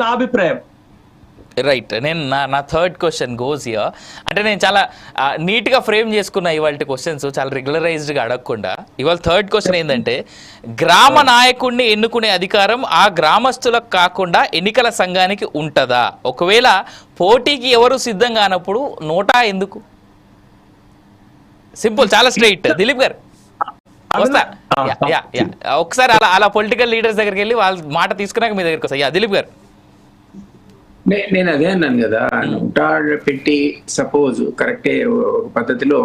నా అభిప్రాయం. రైట్. నేను నా థర్డ్ క్వశ్చన్ గోస్ హియర్. అంటే నేను చాలా నీట్గా ఫ్రేమ్ చేసుకున్నా ఇవాళ క్వశ్చన్స్, చాలా రెగ్యులరైజ్డ్గా అడగకుండా. ఇవాళ థర్డ్ క్వశ్చన్ ఏంటంటే, గ్రామ నాయకుడిని ఎన్నుకునే అధికారం ఆ గ్రామస్తులకు కాకుండా ఎన్నికల సంఘానికి ఉంటుందా? ఒకవేళ పోటీకి ఎవరు సిద్ధం కానప్పుడు నోటా ఎందుకు? సింపుల్, చాలా స్ట్రైట్. దిలీప్ గారు వస్తా. ఒకసారి అలా పొలిటికల్ లీడర్స్ దగ్గరికి వెళ్ళి వాళ్ళ మాట తీసుకున్నాక మీ దగ్గరికి వస్తా. దిలీప్ గారు, నేను అదే అన్నాను కదా, నోటా పెట్టి సపోజ్ కరెక్టే ఒక పద్ధతిలో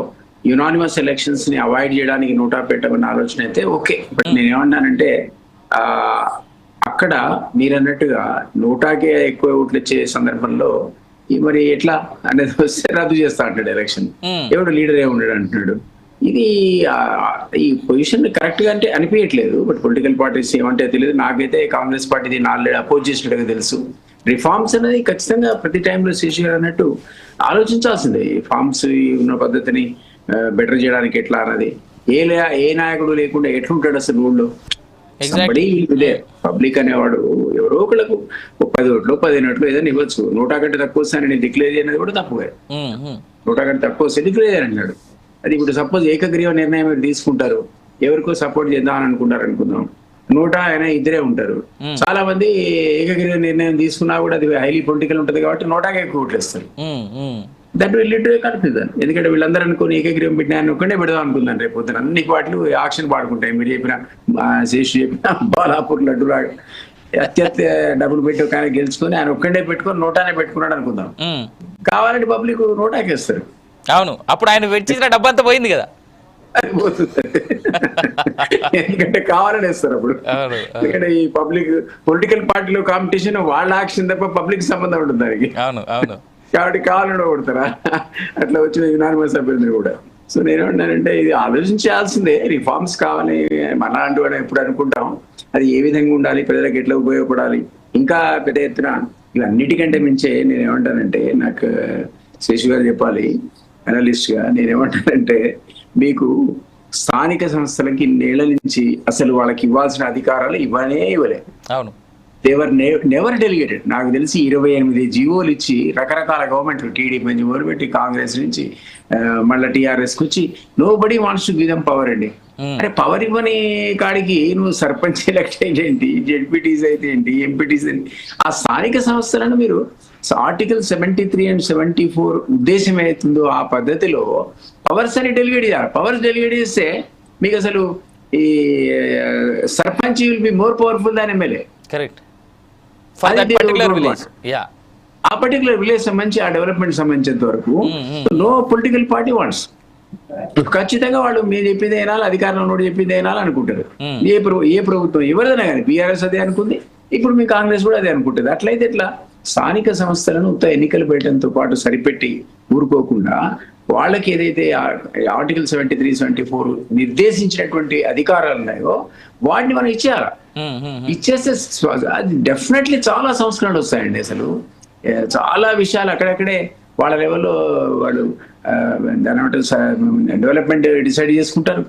యునానిమస్ ఎలక్షన్స్ ని అవాయిడ్ చేయడానికి నోటా పెట్టమన్న ఆలోచన అయితే ఓకే. బట్ నేనేమన్నానంటే అక్కడ మీరు అన్నట్టుగా నోటాకే ఎక్కువ ఓట్లు ఇచ్చే సందర్భంలో మరి ఎట్లా అనేది వస్తే రద్దు చేస్తా అంటాడు ఎలక్షన్. ఎవడు లీడర్ ఏ ఉండడు అంటున్నాడు. ఇది ఈ పొజిషన్ కరెక్ట్ గా అంటే అనిపించట్లేదు. బట్ పొలిటికల్ పార్టీస్ ఏమంటే తెలియదు. నాకైతే కాంగ్రెస్ పార్టీ నాలుగు అపోజ్ చేసినట్టుగా తెలుసు. రిఫార్మ్స్ అనేది ఖచ్చితంగా ప్రతి టైంలో శేషి గారు అన్నట్టు ఆలోచించాల్సిందే. రిఫార్మ్స్ ఉన్న పద్ధతిని బెటర్ చేయడానికి ఎట్లా అన్నది ఏ నాయకుడు లేకుండా ఎట్లుంటాడు అసలు ఊళ్ళో. పబ్లిక్ అనేవాడు ఎవరో ఒకళ్ళకు 10 ఓట్లు 15 ఓట్లు ఏదైనా ఇవ్వచ్చు. 100 కంటే తక్కువ వస్తానని డిక్లేర్ చేయనది కూడా తప్పుగా. 100 కంటే తక్కువ వస్తే డిక్లేర్ చేయన్నాడు. అది ఇప్పుడు సపోజ్ ఏకగ్రీవ నిర్ణయం మీరు తీసుకుంటారు, ఎవరికో సపోర్ట్ చేద్దాం అని అనుకుంటారు అనుకుందాం, 100 అయినా ఇద్దరే ఉంటారు. చాలా మంది ఏకగ్రీవ నిర్ణయం తీసుకున్నా కూడా అది హైలీ పొలిటికల్ ఉంటది కాబట్టి 100కే ఎక్కువ ఓట్లు ఇస్తారు. That will lead to confusion. ఎందుకంటే వీళ్ళందరూ అనుకుని ఏకగ్రీవం పెట్టిన ఒక్కడే పెడదాం అనుకుందాం. రేపు పొద్దున అన్ని పార్టీలు ఆక్షన్ పాడుకుంటాయి. మీరు చెప్పిన శేషు చెప్పిన బాలాపూర్ లడ్డులాగా అత్యంత డబ్బులు పెట్టి కానీ గెలుచుకొని ఆయన ఒక్కడే పెట్టుకొని 100నే పెట్టుకున్నాడు అనుకుందాం. కావాలంటే పబ్లిక్ 100కి ఇస్తారు. అవును, అప్పుడు ఆయన వెచ్చిన డబ్బు అంతా పోయింది కదా. అది పోతుంది. ఎందుకంటే కావాలని వేస్తారు అప్పుడు. ఎందుకంటే ఈ పబ్లిక్ పొలిటికల్ పార్టీలో కాంపిటీషన్ వాళ్ళ యాక్షన్ తప్ప పబ్లిక్ సంబంధం ఉంటుంది దానికి. కాబట్టి కావాలని కొడతారా అట్లా వచ్చిన యునానిమస్ అభ్యర్థులు కూడా. సో నేనేమంటానంటే ఇది ఆలోచించాల్సిందే. రిఫార్మ్స్ కావాలి మనలాంటి వాడు ఎప్పుడు అనుకుంటాం. అది ఏ విధంగా ఉండాలి, ప్రజలకు ఎట్లా ఉపయోగపడాలి, ఇంకా పెద్ద ఎత్తున ఇవన్నిటికంటే మించే నేనేమంటానంటే, నాకు శేషు గారు చెప్పాలి అనలిస్ట్ గా, నేనేమంటానంటే మీకు స్థానిక సంస్థలకి ఇన్నేళ్ల నుంచి అసలు వాళ్ళకి ఇవ్వాల్సిన అధికారాలు ఇవ్వలే. అవును, దేవర్ నెవర్ డెలిగేటెడ్. నాకు తెలిసి 28 జీవోలు ఇచ్చి రకరకాల గవర్నమెంట్లు, టీడీపీ నుంచి మొదలుపెట్టి కాంగ్రెస్ నుంచి మళ్ళీ టీఆర్ఎస్ వచ్చి nobody wants to give them power అండి. అంటే పవర్ ఇవ్వని కాడికి నువ్వు సర్పంచ్ ఎలక్ట్ ఏంటి, జెడ్పీటీస్ అయితే ఏంటి, ఎంపీటీస్ ఏంటి, ఆ స్థానిక సంస్థలను మీరు ఆర్టికల్ 73 and 74 ఉద్దేశం ఏతుందో ఆ పద్ధతిలో పవర్స్ అని డెలిగేట్ చేయాలి. పవర్స్ డెలిగేట్ చేస్తే మీకు అసలు ఈ sarpanch will be more powerful than MLA. Correct. ఆ పర్టికులర్ విలేజ్ సంబంధించి ఆ డెవలప్మెంట్ సంబంధించేంత వరకు నో పొలిటికల్ పార్టీ వాంట్స్. ఖచ్చితంగా వాళ్ళు మీరు చెప్పింది అయినా అధికారంలో చెప్పింది అయినా అనుకుంటారు. ఏ ప్రభుత్వం ఎవరిదైనా కానీ బీఆర్ఎస్ అదే అనుకుంది, ఇప్పుడు మీ కాంగ్రెస్ కూడా అదే అనుకుంటుంది. అట్లయితే ఎట్లా? స్థానిక సంస్థలను ఎన్నికలు పెట్టడంతో పాటు సరిపెట్టి ఊరుకోకుండా వాళ్ళకి ఏదైతే ఆర్టికల్ 73, 74 నిర్దేశించినటువంటి అధికారాలు ఉన్నాయో వాటిని మనం ఇచ్చేయాలి. ఇచ్చేస్తే అది డెఫినెట్లీ చాలా సంస్కరణలు వస్తాయండి. అసలు చాలా విషయాలు అక్కడక్కడే వాళ్ళ లెవెల్లో వాళ్ళు దాని డెవలప్మెంట్ డిసైడ్ చేసుకుంటారు.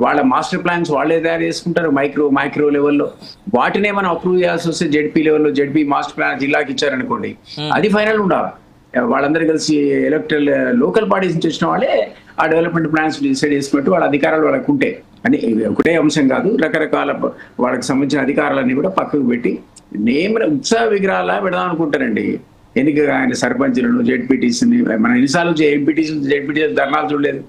వాళ్ళ మాస్టర్ ప్లాన్స్ వాళ్ళే తయారు చేసుకుంటారు మైక్రో లెవెల్లో. వాటినే మనం అప్రూవ్ చేయాల్సి వస్తే జెడ్పీ లెవెల్లో జెడ్పీ మాస్టర్ ప్లాన్ జిల్లాకి ఇచ్చారనుకోండి, అది ఫైనల్ ఉండాలి. వాళ్ళందరూ కలిసి ఎలక్టరల్ లోకల్ పార్టీస్ నుంచి వచ్చిన వాళ్ళే ఆ డెవలప్మెంట్ ప్లాన్స్ డిసైడ్ చేసుకున్నట్టు వాళ్ళ అధికారాలు వాళ్ళకు ఉంటాయి. అని ఒకటే అంశం కాదు, రకరకాల వాళ్ళకి సంబంధించిన అధికారాలన్నీ కూడా పక్కకు పెట్టి ఉత్సవ విగ్రహాల పెడదాం అనుకుంటారండి. ఎన్నిక ఆయన సర్పంచ్లను, జెడ్పీటీసీని మన ఎన్నిసార్లు ఎంపీటీసీ జెడ్పీటీ ధర్నాలు చూడలేదు.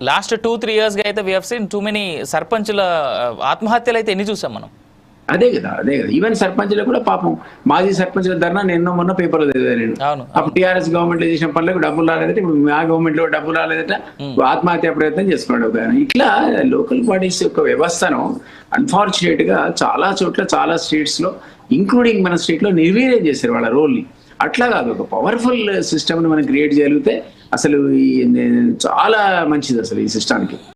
లాస్ట్ 2-3 years గా అయితే we have seen too many సర్పంచుల ఆత్మహత్యలు అయితే ఎన్ని చూసాం మనం. అదే కదా. ఈవెన్ సర్పంచ్లకు కూడా పాపం మాజీ సర్పంచ్ల ధర్నా ఎన్నో మొన్న పేపర్లో చదివా నేను. అప్పుడు టీఆర్ఎస్ గవర్నమెంట్ చేసిన పనులకు డబ్బులు రాలేదట, ఇప్పుడు మా గవర్నమెంట్ లో డబ్బులు రాలేదట, ఆత్మహత్య ప్రయత్నం చేసుకున్నాడు. ఇట్లా లోకల్ బాడీస్ యొక్క వ్యవస్థను అన్ఫార్చునేట్ గా చాలా చోట్ల చాలా స్టేట్స్ లో ఇంక్లూడింగ్ మన స్టేట్ లో నిర్వీర్యం చేశారు వాళ్ళ రోల్ ని. అట్లా కాదు, ఒక పవర్ఫుల్ సిస్టమ్ ని మనం క్రియేట్ చేయగలిగితే అసలు చాలా మంచిది అసలు ఈ సిస్టానికి.